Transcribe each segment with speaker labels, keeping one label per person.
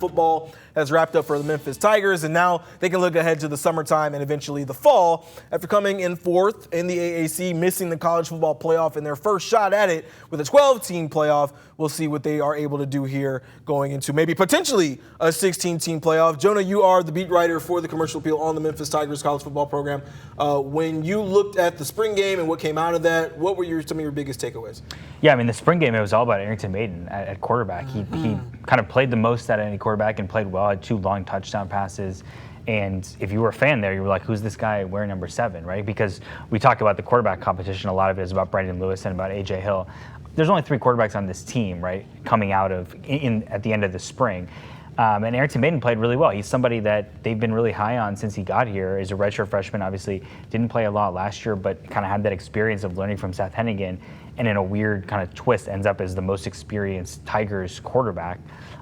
Speaker 1: Football has wrapped up for the Memphis Tigers, and now they can look ahead to the summertime and eventually the fall after coming in fourth in the AAC, missing the college football playoff in their first shot at it with a 12-team playoff. We'll see what they are able to do here going into maybe potentially a 16-team playoff. Jonah, you are the beat writer for the Commercial Appeal on the Memphis Tigers college football program. When you looked at the spring game and what came out of that, what were some of your biggest takeaways?
Speaker 2: Yeah, I mean, the spring game, it was all about Arrington Maiden at quarterback. He kind of played the most out of any quarterback and played well, had 2 long touchdown passes. And if you were a fan there, you were like, who's this guy wearing number 7, right? Because we talk about the quarterback competition. A lot of it is about Brandon Lewis and about A.J. Hill. There's only 3 quarterbacks on this team, right, coming out of at the end of the spring. And Arrington Maiden played really well. He's somebody that they've been really high on since he got here. He's a redshirt freshman, obviously didn't play a lot last year, but kind of had that experience of learning from Seth Hennigan, and in a weird kind of twist ends up as the most experienced Tigers quarterback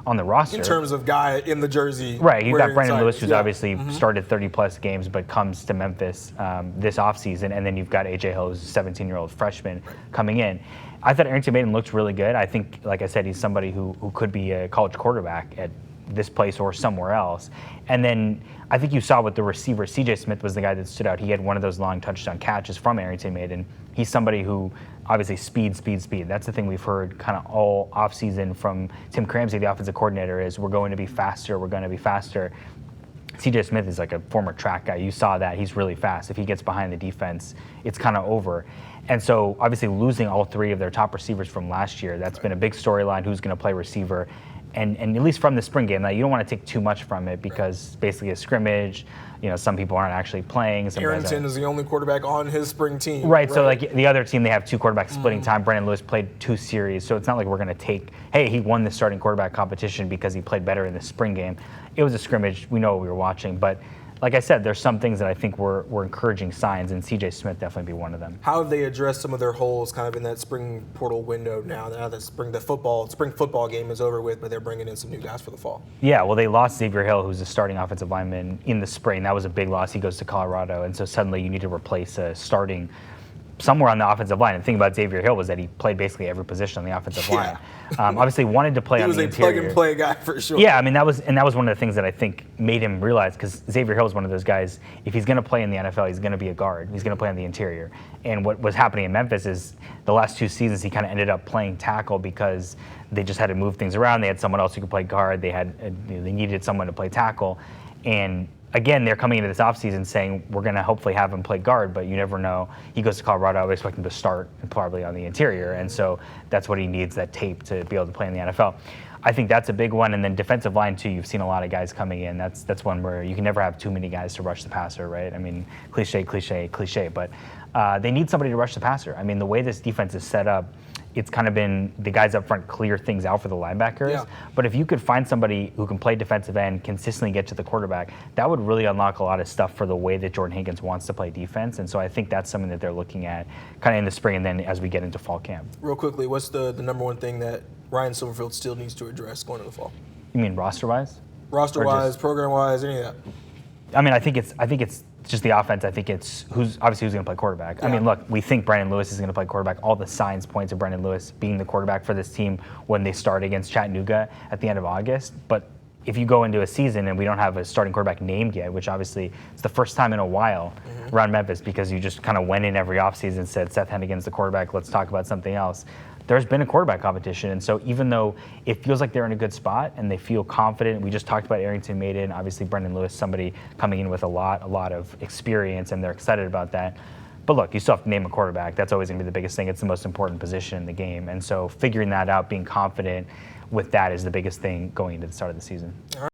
Speaker 2: on the roster.
Speaker 1: In terms of guy in the jersey.
Speaker 2: Right, you've got Brandon Lewis, who's obviously started 30-plus games but comes to Memphis this offseason, and then you've got A.J. Hill, who's a 17-year-old freshman coming in. I thought Arrington Maiden looked really good. I think, like I said, he's somebody who could be a college quarterback at this place or somewhere else. And then I think you saw with the receiver, C.J. Smith was the guy that stood out. He had one of those long touchdown catches from Arrington Maiden. He's somebody who obviously speed. That's the thing we've heard kind of all offseason from Tim Cramsey, the offensive coordinator, is we're going to be faster. C.J. Smith is like a former track guy. You saw that. He's really fast. If he gets behind the defense, it's kind of over. And so obviously losing all 3 of their top receivers from last year, that's been a big storyline, who's going to play receiver. And at least from the spring game, now you don't want to take too much from it because basically a scrimmage, some people aren't actually playing.
Speaker 1: Arrington is the only quarterback on his spring team.
Speaker 2: Right, so like the other team, they have 2 quarterbacks splitting time. Brandon Lewis played 2 series, so it's not like we're going to take, hey, he won the starting quarterback competition because he played better in the spring game. It was a scrimmage. We know what we were watching, but like I said, there's some things that I think were encouraging signs, and C.J. Smith definitely be one of them.
Speaker 1: How have they addressed some of their holes kind of in that spring portal window now that spring football game is over with, but they're bringing in some new guys for the fall?
Speaker 2: Yeah, well, they lost Xavier Hill, who's a starting offensive lineman, in the spring. That was a big loss. He goes to Colorado, and so suddenly you need to replace a starting somewhere on the offensive line. And the thing about Xavier Hill was that he played basically every position on the offensive line. Obviously wanted to play on the interior.
Speaker 1: He was a plug-and-play guy for sure.
Speaker 2: Yeah, I mean, that was one of the things that I think made him realize, because Xavier Hill is one of those guys, if he's going to play in the NFL, he's going to be a guard. He's going to play on the interior. And what was happening in Memphis is the last 2 seasons he kind of ended up playing tackle because they just had to move things around. They had someone else who could play guard. They needed someone to play tackle. And again, they're coming into this offseason saying we're going to hopefully have him play guard, but you never know. He goes to Colorado, I would expect him to start probably on the interior, and so that's what he needs, that tape, to be able to play in the NFL. I think that's a big one, and then defensive line too. You've seen a lot of guys coming in. That's one where you can never have too many guys to rush the passer, right? I mean, cliche, but they need somebody to rush the passer. I mean, the way this defense is set up, it's kind of been the guys up front clear things out for the linebackers. Yeah. But if you could find somebody who can play defensive end, consistently get to the quarterback, that would really unlock a lot of stuff for the way that Jordan Higgins wants to play defense. And so I think that's something that they're looking at kind of in the spring and then as we get into fall camp.
Speaker 1: Real quickly, what's the number one thing that Ryan Silverfield still needs to address going into the fall?
Speaker 2: You mean roster-wise?
Speaker 1: Roster-wise, program-wise, any of that?
Speaker 2: I mean, I think it's just the offense. I think it's who's going to play quarterback. Yeah. I mean, look, we think Brandon Lewis is going to play quarterback. All the signs point to Brandon Lewis being the quarterback for this team when they start against Chattanooga at the end of August. But if you go into a season and we don't have a starting quarterback named yet, which obviously it's the first time in a while around Memphis because you just kind of went in every offseason and said, Seth Hennigan's the quarterback, let's talk about something else. There's been a quarterback competition, and so even though it feels like they're in a good spot and they feel confident, we just talked about Arrington Maiden, obviously Brandon Lewis, somebody coming in with a lot of experience, and they're excited about that. But look, you still have to name a quarterback. That's always going to be the biggest thing. It's the most important position in the game, and so figuring that out, being confident with that is the biggest thing going into the start of the season.